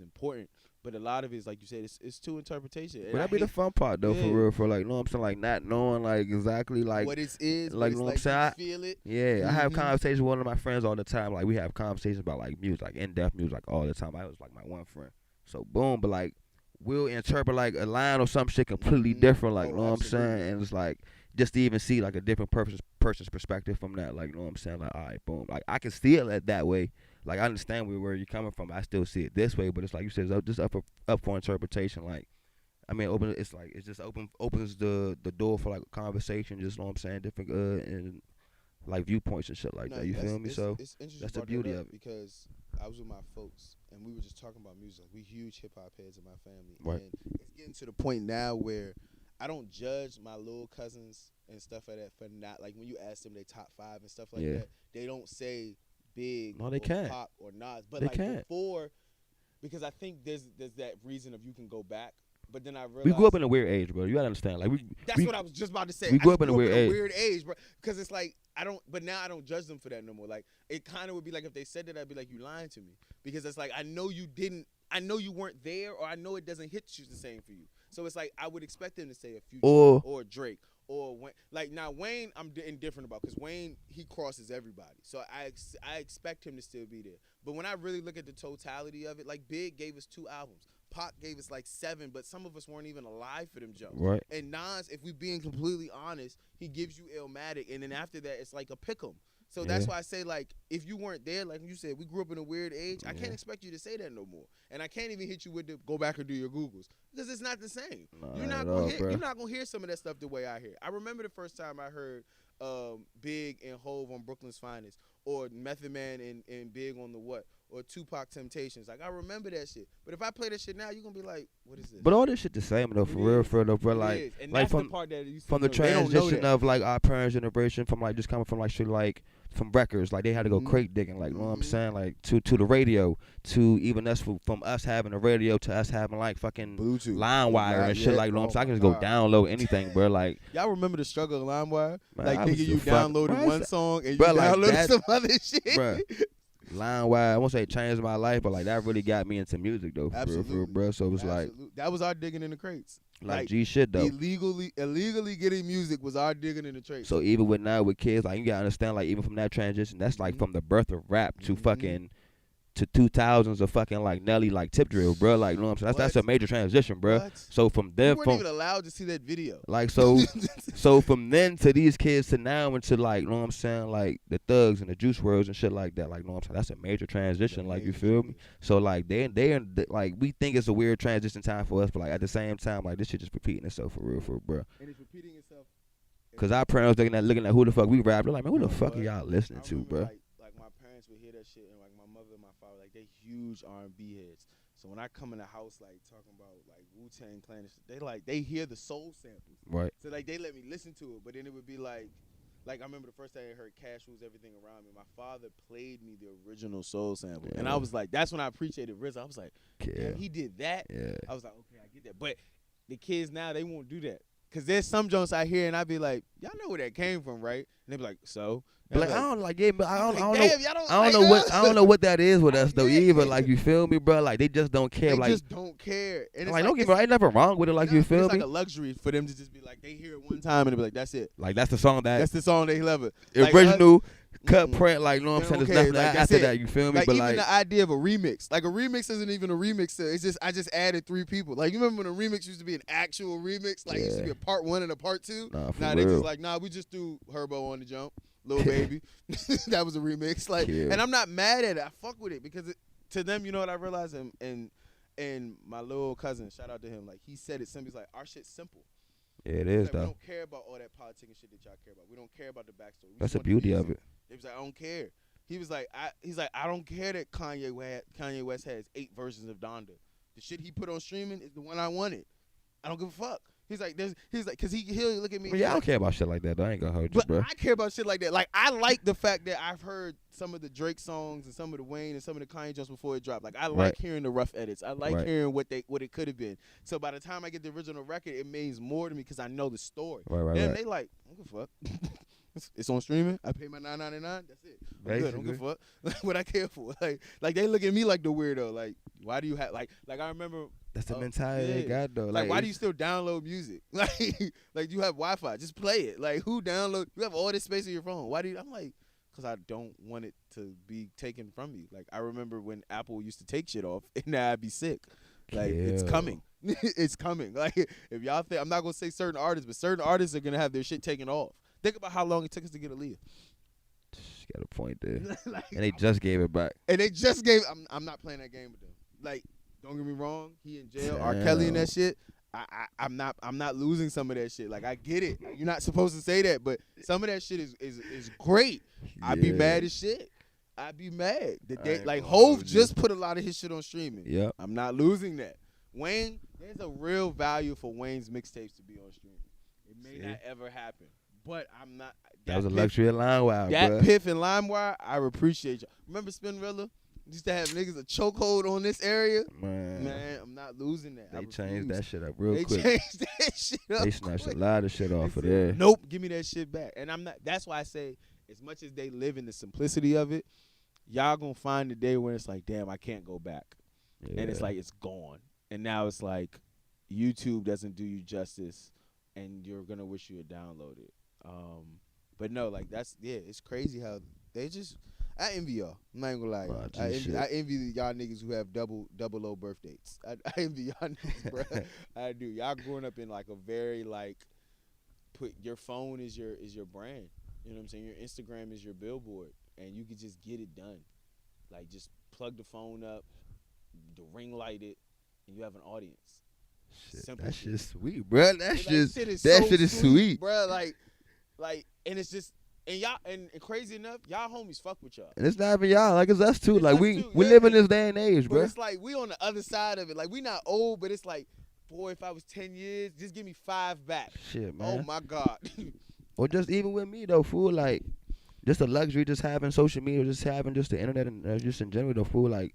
S2: important, but a lot of it is, like you said, it's to interpretation.
S3: But that'd be the fun part though, for real, for like, you know what I'm saying, like not knowing like exactly like
S2: what it is,
S3: like, you know what I'm saying,
S2: you feel it.
S3: Yeah, I have conversations with one of my friends all the time. Like we have conversations about like music, like in-depth music, like all the time. I was like my one friend. So boom, but like we'll interpret like a line or some shit completely different, like, you know what I'm saying, and it's like just to even see like a different person's perspective from that, like, you know what I'm saying, like, all right, boom, like I can see it that way. Like, I understand where you're coming from. I still see it this way, but it's like you said, it's just up for interpretation. Like, I mean, it just opens the door for like a conversation. Just, know what I'm saying, different and like viewpoints and shit like that. You feel me? So that's the beauty of it.
S2: Because I was with my folks and we were just talking about music. We huge hip hop heads in my family,
S3: right?
S2: And it's getting to the point now where I don't judge my little cousins and stuff like that for not, like, when you ask them their top 5 and stuff like that, they don't say Big,
S3: no, they
S2: or
S3: can't.
S2: Pop or Nas, but
S3: they
S2: like
S3: can't.
S2: Before, because I think there's that reason of you can go back. But then I realized
S3: we grew up in a weird age, bro. You gotta understand, like
S2: that's what I was just about to say.
S3: We grew up in a weird
S2: age, bro. Because it's like but now I don't judge them for that no more. Like, it kind of would be like if they said that, I'd be like, you lying to me, because it's like I know you weren't there, or I know it doesn't hit you the same for you. So it's like I would expect them to say a Future or Drake. Or Wayne, like now Wayne, I'm indifferent about, because Wayne, he crosses everybody, so I expect him to still be there. But when I really look at the totality of it, like Big gave us 2 albums, Pac gave us like 7, but some of us weren't even alive for them jokes.
S3: Right.
S2: And Nas, if we're being completely honest, he gives you Illmatic, and then after that, it's like a pick'em. So that's why I say, like, if you weren't there, like you said, we grew up in a weird age. I can't expect you to say that no more, and I can't even hit you with the go back and do your Googles, because it's not the same. You're not gonna hear some of that stuff the way I hear. I remember the first time I heard Big and Hove on Brooklyn's Finest, or Method Man and Big on the What, or Tupac Temptations. Like, I remember that shit. But if I play that shit now, you're gonna be like, what is this?
S3: But all this shit the same though, for real though, bro. Like,
S2: and
S3: like
S2: that's
S3: from
S2: the part that you
S3: from the transition of like our parents' generation, from like just coming from like shit like from records, like they had to go crate digging, like, you know what I'm saying, like to the radio, to even us from us having a radio to us having like fucking
S2: Bluetooth,
S3: LimeWire and shit, like, you know what I'm saying. I can just go download anything, bro. Like,
S2: y'all remember the struggle of LimeWire?
S3: Man,
S2: like, nigga, you downloaded one song and you
S3: bro, like
S2: downloaded
S3: that,
S2: some other shit.
S3: Bro, LimeWire, I won't say it changed my life, but like that really got me into music though, for real, bro. So it was like,
S2: that was our digging in the crates.
S3: Like G shit though.
S2: Illegally getting music was our digging in the crates.
S3: So even with kids, like, you gotta understand, like, even from that transition, that's like from the birth of rap to to 2000s of fucking like Nelly like tip drill, bro. Like, you know what I'm saying? That's a major transition, bro.
S2: What?
S3: So from then,
S2: you weren't even allowed to see that video.
S3: Like, so from then to these kids to now into like, you know what I'm saying, like the thugs and the Juice WRLDs and shit like that. Like, you know what I'm saying? That's a major transition. Like, you feel me? So like they like we think it's a weird transition time for us, but like at the same time, like this shit just repeating itself for real, bro.
S2: And it's repeating itself.
S3: Cause our parents looking at who the fuck we rap. They're like, man, who the fuck are y'all listening to, bro?
S2: Like my parents would hear that shit, and like my mother and my father, like they huge R&B heads. So when I come in the house, like talking about like Wu-Tang Clan, and shit, they hear the soul samples,
S3: right?
S2: So like they let me listen to it, but then it would be like I remember the first time I heard Cash Rules Everything Around Me. My father played me the original soul sample, and I was like, that's when I appreciated RZA. I was like, damn, he did that. Yeah. I was like, okay, I get that. But the kids now, they won't do that. Cause there's some joints I hear and I be like, y'all know where that came from, right? And they be like, so.
S3: But like, I don't
S2: know.
S3: I don't know what that is with us though either. Like, you feel me, bro? Like they just don't care.
S2: They
S3: like
S2: just don't care. And it's
S3: like don't get me. Ain't nothing wrong with it. Like, you feel me?
S2: It's like a luxury for them to just be like, they hear it one time and they be like, that's it.
S3: Like that's the song that's
S2: the song they love it.
S3: Original. Cut print, like, you know what I'm saying? There's nothing
S2: like,
S3: after that, you feel me?
S2: Like,
S3: but
S2: even
S3: like
S2: the idea of a remix. Like, a remix isn't even a remix. It's just, I just added 3 people. Like, you remember when a remix used to be an actual remix? Like, it used to be a part 1 and a part 2?
S3: Nah,
S2: they just like, we just threw Herbo on the jump. Lil Baby. That was a remix. Like, and I'm not mad at it. I fuck with it because to them, you know what I realized? And my little cousin, shout out to him, like, he said it simple. He's like, our shit's simple.
S3: Yeah, it is,
S2: like,
S3: though.
S2: We don't care about all that politic shit that y'all care about. We don't care about the backstory.
S3: That's the beauty of it.
S2: He was like, I don't care. He was like, I don't care that Kanye West has 8 versions of Donda. The shit he put on streaming is the one I wanted. I don't give a fuck. He's like, cause he'll look at me.
S3: Well, yeah, I don't care about shit like that, though. I ain't gonna hold you,
S2: but
S3: bro.
S2: I care about shit like that. Like, I like the fact that I've heard some of the Drake songs and some of the Wayne and some of the Kanye just before it dropped. Like, I like hearing the rough edits. I like hearing what it could have been. So by the time I get the original record, it means more to me because I know the story. Then they like, I don't give a fuck. It's on streaming. I pay my $9.99. That's it. I'm good. I don't give a fuck. Like, what I care for. Like they look at me like the weirdo. Like, why do you have like I remember.
S3: That's the mentality they got though.
S2: Like, why do you still download music? Like you have Wi-Fi. Just play it. Like, who download? You have all this space on your phone. Why do you? I'm like, because I don't want it to be taken from me. Like, I remember when Apple used to take shit off, and now I'd be sick. Like, it's coming. It's coming. Like, if y'all think, I'm not gonna say certain artists, but certain artists are gonna have their shit taken off. Think about how long it took us to get Aaliyah.
S3: Got a point there. Like, and they just gave it back.
S2: And they just gave. I'm not playing that game with them. Like, don't get me wrong. He in jail. R. Kelly and that shit. I'm not losing some of that shit. Like, I get it. You're not supposed to say that, but some of that shit is great. I'd be mad as shit. I'd be mad. Like, Hov just put a lot of his shit on streaming.
S3: Yeah.
S2: I'm not losing that. Wayne, there's a real value for Wayne's mixtapes to be on streaming. It may not ever happen. But I'm not.
S3: That was a luxury of LimeWire,
S2: That Piff and LimeWire, I appreciate you. Remember Spinrilla? Used to have niggas a chokehold on this area. Man, I'm not losing that.
S3: They changed that shit up real quick.
S2: They changed that shit up.
S3: They snatched a lot of shit off of there.
S2: Nope, give me that shit back. And I'm not. That's why I say, as much as they live in the simplicity of it, y'all gonna find the day when it's like, damn, I can't go back, and it's like it's gone. And now it's like, YouTube doesn't do you justice, and you're gonna wish you had downloaded. But no, like it's crazy how they just. I envy y'all. I'm not even gonna lie. I envy y'all niggas who have double O birth dates. I envy y'all niggas, bro. I do. Y'all growing up in like a very like, put your phone is your brand. You know what I'm saying? Your Instagram is your billboard, and you could just get it done. Like, just plug the phone up, the ring light it, and you have an audience.
S3: Shit, that shit's sweet, bro. That shit is sweet,
S2: bro. Like, and it's just, and y'all, and crazy enough, y'all homies fuck with y'all.
S3: And it's not even y'all, like, it's us too. Like, we live in this day and age, bro.
S2: But it's like, we on the other side of it. Like, we not old, but it's like, boy, if I was 10 years, just give me 5 back.
S3: Shit, man.
S2: Oh, my God.
S3: Or just even with me, though, fool, like, just the luxury, just having social media, just having just the internet, and just in general, though, fool, like,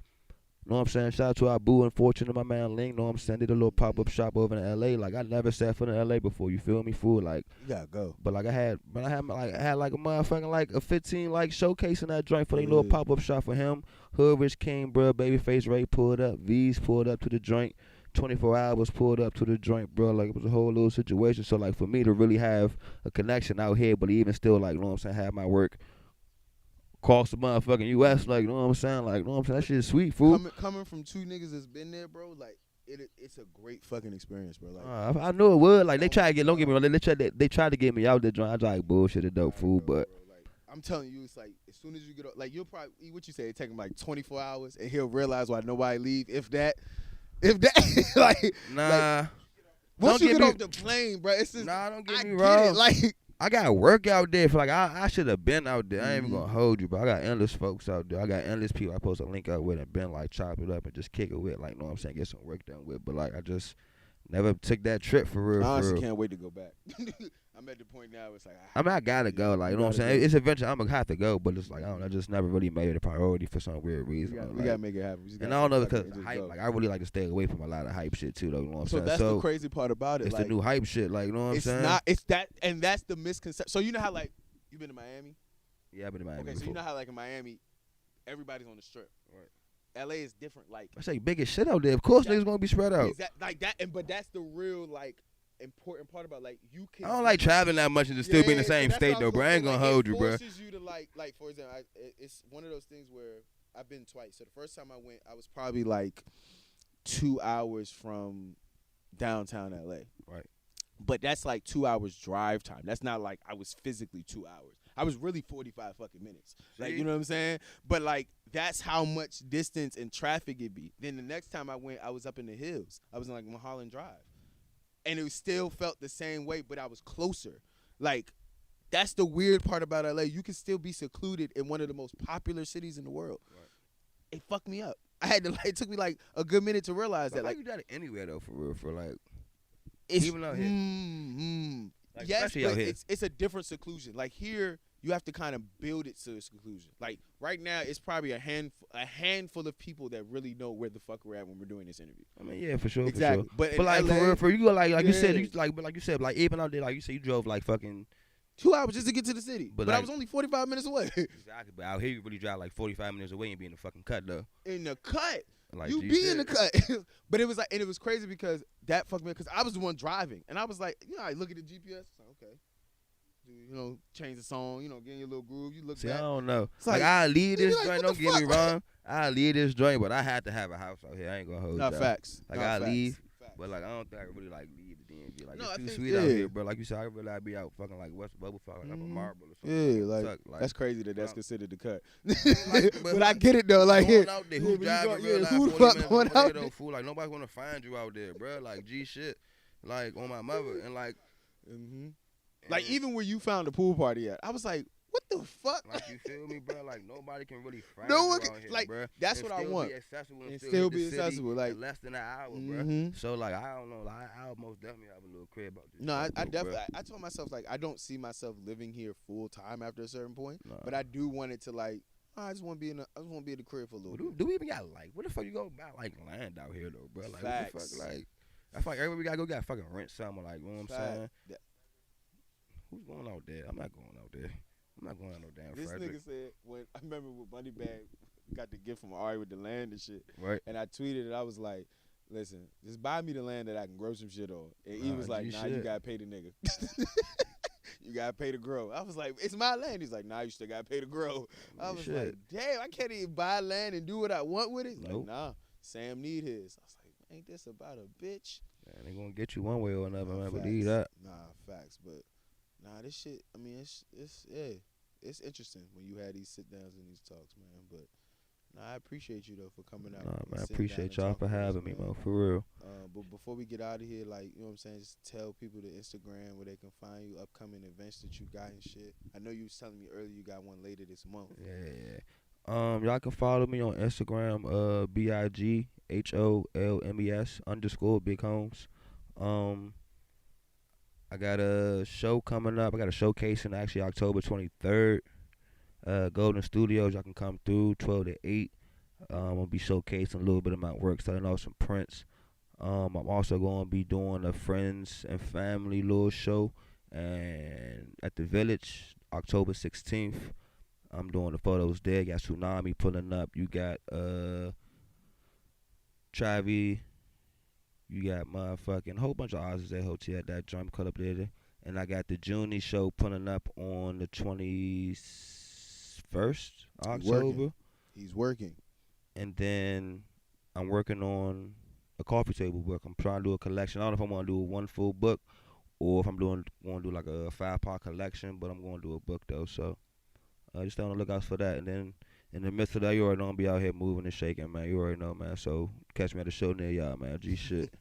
S3: know what I'm saying? Shout out to our boo and Fortune and my man Ling. Know what I'm saying? Did a little pop-up shop over in L.A. Like, I never sat foot in L.A. before. You feel me, fool? Like,
S2: you gotta go.
S3: But like, I had like a motherfucking like a 15 like showcase in that joint for their little pop-up shop for him. Hood Rich King, bro. Babyface Ray pulled up. V's pulled up to the joint. 24 Hours pulled up to the joint, bro. Like, it was a whole little situation. So like, for me to really have a connection out here, but even still, like, you know what I'm saying, have my work across the motherfucking U.S. Like, you know what I'm saying? Like, you know what I'm saying? That shit is sweet, fool.
S2: Coming from two niggas that's been there, bro. Like it's a great fucking experience, bro. Like
S3: I knew it would. Like, they
S2: oh
S3: try
S2: my
S3: to get, don't get me
S2: God.
S3: wrong. They tried to get me out there. I was like, bullshit, a dope fool.
S2: Bro,
S3: But
S2: like I'm telling you, it's like as soon as you get like you'll probably what you say it take him like 24 hours, and he'll realize why nobody leave. If that, like
S3: nah.
S2: once
S3: Don't
S2: you
S3: get
S2: get
S3: me-
S2: off the plane, bro, it's just
S3: Nah, don't get
S2: I
S3: me
S2: get
S3: wrong.
S2: it. Like
S3: I got work out there for like I should have been out there. I ain't even
S2: Mhm.
S3: gonna hold you, but I got endless folks out there. I got endless people I supposed to link up with and been like chop it up and just kick it with, like, know what I'm saying, get some work done with. But like I just never took that trip for real.
S2: I honestly
S3: For real.
S2: can't wait to go back. I'm at the point now. It's like
S3: I mean, I gotta go. Like, you know what I'm
S2: gotta
S3: saying?
S2: do it.
S3: It's eventually I'm gonna have to go, but it's like I don't know. I just never really made it a priority for some weird reason.
S2: we
S3: like,
S2: gotta make it happen. We just
S3: and
S2: gotta
S3: I don't know
S2: fuck it
S3: because
S2: and
S3: the
S2: just
S3: hype.
S2: go.
S3: Like, I really like to stay away from a lot of hype shit too, though. You know what I'm
S2: So
S3: saying?
S2: that's
S3: So
S2: the crazy part about it.
S3: it's
S2: Like
S3: the new hype shit. Like, you know what I'm
S2: it's
S3: saying?
S2: not. It's that, and that's the misconception. So you know how like you been to Miami?
S3: Yeah, I've been in Miami
S2: Okay, so
S3: before.
S2: you know how like in Miami, everybody's on the strip.
S3: Right.
S2: LA is different. Like
S3: I say big as shit out there. Of course,
S2: That-
S3: niggas gonna be spread out.
S2: like that, but that's the real like important part about like you can.
S3: I don't like traveling that much and just still be in the
S2: so
S3: same
S2: that's what
S3: state
S2: I
S3: though,
S2: was
S3: bro. I ain't
S2: say,
S3: gonna
S2: like,
S3: hold you, bro.
S2: It forces you to like for example, it's one of those things where I've been twice. So the first time I went, I was probably like 2 hours from downtown LA.
S3: Right.
S2: But that's like 2 hours drive time. That's not like I was physically 2 hours. I was really 45 fucking minutes. Like,
S3: See?
S2: you know what I'm saying? But like that's how much distance and traffic it be. Then the next time I went, I was up in the hills. I was in like Mulholland Drive. And it still felt the same way, but I was closer. Like that's the weird part about LA. You can still be secluded in one of the most popular cities in the world.
S3: Right.
S2: It fucked me up. I had to like it took me like a good minute to realize
S3: But
S2: that
S3: like
S2: like
S3: you got it anywhere though, for real, for like
S2: it's
S3: even out here. Like,
S2: yes,
S3: especially out
S2: but
S3: here.
S2: it's a different seclusion. Like here, you have to kind of build it to a seclusion. Like right now, it's probably a handful of people that really know where the fuck we're at when we're doing this interview.
S3: I mean, yeah, for sure,
S2: Exactly.
S3: for sure.
S2: But in
S3: But like
S2: LA,
S3: for real, for you go like you said,
S2: yeah.
S3: but like you said, like even out there, like you said, you drove like fucking
S2: 2 hours just to get to the city,
S3: But
S2: but I
S3: like-
S2: was only 45 minutes away.
S3: exactly. But out here, you really drive like 45 minutes away and be in the fucking cut though.
S2: In the cut,
S3: Like
S2: you
S3: G
S2: be in
S3: said.
S2: the cut. But it was like, and it was crazy because that fucked me up because I was the one driving, and I was like, you know, I look at the GPS, it's like, okay, you know, change the song, you know, get in your little groove. You look
S3: See, I
S2: back.
S3: don't know.
S2: It's
S3: Like,
S2: like,
S3: I leave
S2: you
S3: this
S2: be like,
S3: joint.
S2: what
S3: Don't
S2: the
S3: get me
S2: fuck?
S3: wrong. I leave this joint, but I had to have a house out here. I ain't gonna hold
S2: Not
S3: you.
S2: facts.
S3: Like,
S2: Not
S3: I
S2: facts.
S3: leave,
S2: Facts.
S3: but like I don't think I really like leave the DMV. Like
S2: No, I
S3: it's too
S2: think-
S3: sweet out
S2: yeah.
S3: here, bro. Like you said, I really like be out fucking like West Bubble, fucking up a
S2: Mhm.
S3: Marble or something.
S2: Yeah, like,
S3: Tuck,
S2: that's crazy that that's
S3: um,
S2: considered the cut.
S3: like,
S2: but I get it though. Like,
S3: going out there,
S2: yeah,
S3: who
S2: when you
S3: driving
S2: go-
S3: real
S2: yeah,
S3: life
S2: who the
S3: 40
S2: fuck
S3: minutes
S2: going
S3: away
S2: out
S3: though,
S2: there?
S3: fool? Like nobody's gonna find you out there, bro. Like G shit, like on my mother and like.
S2: Mhm. Like
S3: and,
S2: even where you found the pool party at, I was like, what the fuck?
S3: like you feel me, bro? Like nobody can really find
S2: No
S3: you
S2: one
S3: out
S2: can-
S3: here,
S2: like,
S3: bro.
S2: that's
S3: And
S2: what I
S3: still
S2: want.
S3: Be accessible and
S2: And
S3: still,
S2: still
S3: hit the
S2: be
S3: city
S2: accessible, like-
S3: in less than an hour, bro.
S2: Mhm.
S3: So like I don't know, like I almost definitely have a little crib out there.
S2: No, I definitely. I told myself like I don't see myself living here full time after a certain point,
S3: Nah.
S2: but I do want it to like. I just want to be in. I just want to be in the crib for a little bit.
S3: Do we even got like what the fuck you go buy like land out here though, bro? Like what the
S2: Facts.
S3: fuck, like I feel like everywhere we gotta go, got fucking rent something. Like you know what I'm
S2: Fact.
S3: saying?
S2: Yeah.
S3: Who's going out there? I'm not going out there. I'm not going out no damn
S2: This
S3: Frederick.
S2: nigga said when I remember when Moneybag got the gift from Ari with the land and shit,
S3: Right.
S2: and I tweeted it. I was like, "Listen, just buy me the land that I can grow some shit on." And he
S3: Nah,
S2: was like,
S3: you
S2: "Nah, you
S3: should.
S2: gotta pay the nigga. You gotta pay to grow." I was like, "It's my land." He's like, "Nah, you still gotta pay to grow." I
S3: You
S2: was
S3: should.
S2: like, "Damn, I can't even buy land and do what I want with it." He's
S3: Nope.
S2: like, "Nah, Sam need his." I was like, "Ain't this about a bitch?"
S3: Man, they gonna get you one way or another, man.
S2: Facts.
S3: Believe that.
S2: Nah, facts. But nah, this shit. I mean, it's yeah, it's interesting when you had these sit downs and these talks, man. But nah, I appreciate you though for coming out.
S3: Nah,
S2: and
S3: man, I
S2: sitting down
S3: appreciate
S2: and
S3: y'all
S2: talking
S3: for
S2: to us,
S3: having me,
S2: man.
S3: man. For real.
S2: But before we get out of here, like, you know what I'm saying, just tell people the Instagram where they can find you, upcoming events that you got and shit. I know you was telling me earlier you got one later this month.
S3: Yeah. Y'all can follow me on Instagram, BIGHOLMES_Big Homes. I got a show coming up. I got a showcasing actually October 23rd. Golden Studios, y'all can come through 12 to 8. I'm gonna be showcasing a little bit of my work, starting off some prints. I'm also gonna be doing a friends and family little show, and at the Village, October 16th. I'm doing the photos there. You got Tsunami pulling up. You got Travi. You got motherfucking whole bunch of artists at Hotel at that drum cut up there. And I got the Junie show pulling up on the 21st. October.
S2: He's working.
S3: And then I'm working on a coffee table book. I'm trying to do a collection. I don't know if I want to do one full book or if I'm want to do like a 5-part collection, but I'm going to do a book though. So just stay on the lookout for that. And then in the midst of that, you already know I'm be out here moving and shaking, man. You already know, man. So catch me at a show near y'all, man. G shit.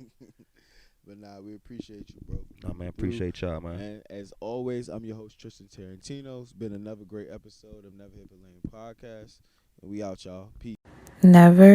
S2: But nah, we appreciate you, bro.
S3: Nah, man. Appreciate y'all, man.
S2: And as always, I'm your host, Tristan Taratino. It's been another great episode of Never Hit the Lane podcast. And we out, y'all. Peace.
S1: Never